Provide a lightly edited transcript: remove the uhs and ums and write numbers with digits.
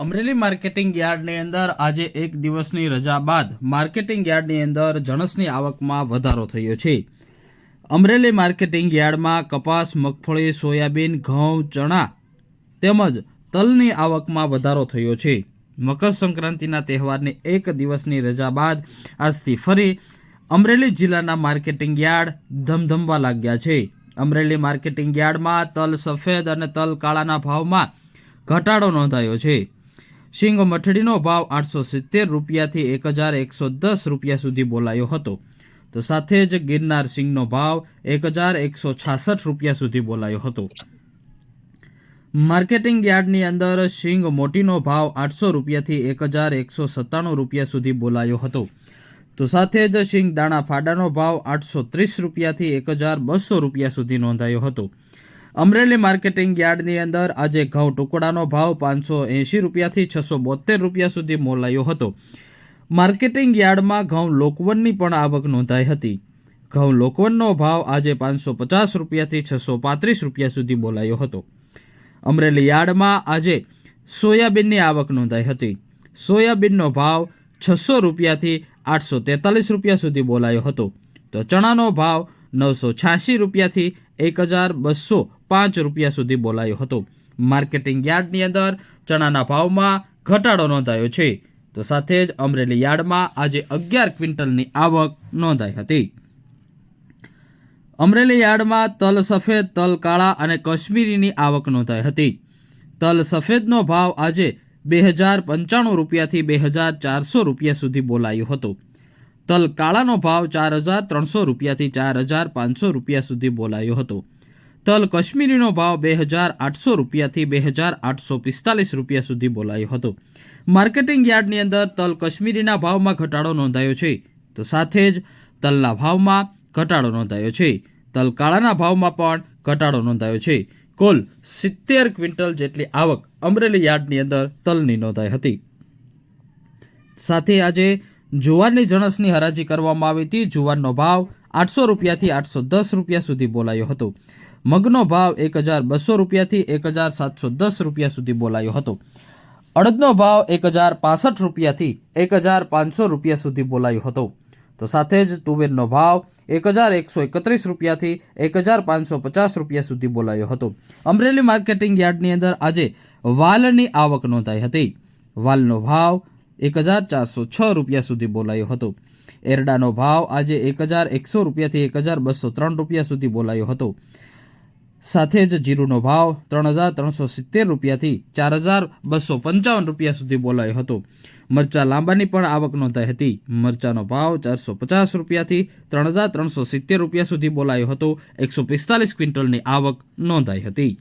Amreli marketing યાર્ડની અંદર આજે એક દિવસની રજા બાદ માર્કેટિંગ યાર્ડની અંદર જણસની આવકમાં વધારો થયો છે. અમરેલી માર્કેટિંગ યાર્ડમાં કપાસ, મગફળી, સોયાબીન, ઘઉં, ચણા તેમજ તલની આવકમાં વધારો થયો છે. મકર સંક્રાંતિના તહેવારની એક દિવસની રજા બાદ આજથી ફરી અમરેલી જિલ્લાના માર્કેટિંગ યાર્ડ ધમધમવા લાગ્યા છે. અમરેલી માર્કેટિંગ યાર્ડમાં તલ સફેદ અને તલ કાળાના ભાવમાં ઘટાડો નોંધાયો છે. શીંગ મઠડીનો ભાવ 870 રૂપિયાથી 1110 રૂપિયા સુધી બોલાયો હતો, તો સાથે જ ગિરનાર સિંગનો ભાવ 1166 રૂપિયા સુધી બોલાયો હતો. માર્કેટિંગ યાર્ડની અંદર શીંગ મોટીનો ભાવ 800 રૂપિયાથી 1197 રૂપિયા સુધી બોલાયો હતો, તો સાથે જ શીંગ દાણા ફાડાનો ભાવ 830 રૂપિયાથી 1200 રૂપિયા સુધી નોંધાયો હતો. અમરેલી માર્કેટિંગ યાર્ડની અંદર આજે ઘઉં ટુકડાનો ભાવ 580 રૂપિયાથી 672 રૂપિયા સુધી મોલાયો હતો. માર્કેટિંગ યાર્ડમાં ઘઉં લોકવનની પણ આવક નોંધાઈ હતી. ઘઉં લોકવનનો ભાવ આજે 550 રૂપિયાથી 635 રૂપિયા સુધી બોલાયો હતો. અમરેલી યાર્ડમાં આજે સોયાબીનની આવક નોંધાઈ હતી. સોયાબીનનો ભાવ 600 રૂપિયાથી 843 રૂપિયા સુધી બોલાયો હતો, તો ચણાનો ભાવ 986 રૂપિયાથી 1205 રૂપિયા સુધી બોલાયો હતો. માર્કેટિંગ યાર્ડની અંદર ચણાના ભાવમાં ઘટાડો નોંધાયો છે, તો સાથે જ અમરેલી યાર્ડમાં આજે 11 ક્વિન્ટલની આવક નોંધાઈ હતી. અમરેલી યાર્ડમાં તલ સફેદ, તલ કાળા અને કશ્મીરીની આવક નોંધાઈ હતી. તલ સફેદનો ભાવ આજે 2095 રૂપિયાથી 2400 રૂપિયા સુધી બોલાયો હતો. તલ કાળાનો ભાવ 4300 રૂપિયાથી 4500 રૂપિયા સુધી બોલાયો હતો. તલ કશ્મીરીનો ભાવ 2800 રૂપિયાથી 2845 રૂપિયા સુધી બોલાયો હતો. માર્કેટિંગ યાર્ડની અંદર તલ કશ્મીરીના ભાવમાં ઘટાડો નોંધાયો છે, તો સાથે જ તલના ભાવમાં ઘટાડો નોંધાયો છે. તલ કાળાના ભાવમાં પણ ઘટાડો નોંધાયો છે. કુલ 70 ક્વિન્ટલ જેટલી આવક અમરેલી યાર્ડની અંદર તલની નોંધાઈ હતી. સાથે આજે જુવારની જણસની હરાજી કરવામાં આવી હતી. જુવારનો ભાવ 800 રૂપિયાથી 810 રૂપિયા સુધી બોલાયો હતો. મગનો ભાવ 1200 રૂપિયાથી 1710 રૂપિયા સુધી બોલાયો હતો. અડદનો ભાવ 1065 રૂપિયાથી 1500 રૂપિયા સુધી બોલાયો હતો, તો સાથે જ તુવેરનો ભાવ 1131 રૂપિયાથી 1550 રૂપિયા સુધી બોલાયો હતો. અમરેલી માર્કેટિંગ યાર્ડની અંદર આજે વાલની આવક નોંધાઈ હતી. વાલનો ભાવ 1406 રૂપિયા સુધી બોલાયો હતો. એરડાનો ભાવ આજે 1100 રૂપિયાથી 1203 રૂપિયા સુધી બોલાયો હતો. સાથે જ જીરુનો ભાવ 3370 રૂપિયાથી 4255 રૂપિયા સુધી બોલાયો હતો. મરચા લાંબાની પણ આવક નોંધાઈ હતી. મરચાનો ભાવ 450 રૂપિયાથી 3370 રૂપિયા સુધી બોલાયો હતો. 145 ક્વિન્ટલની આવક નોંધાઈ હતી.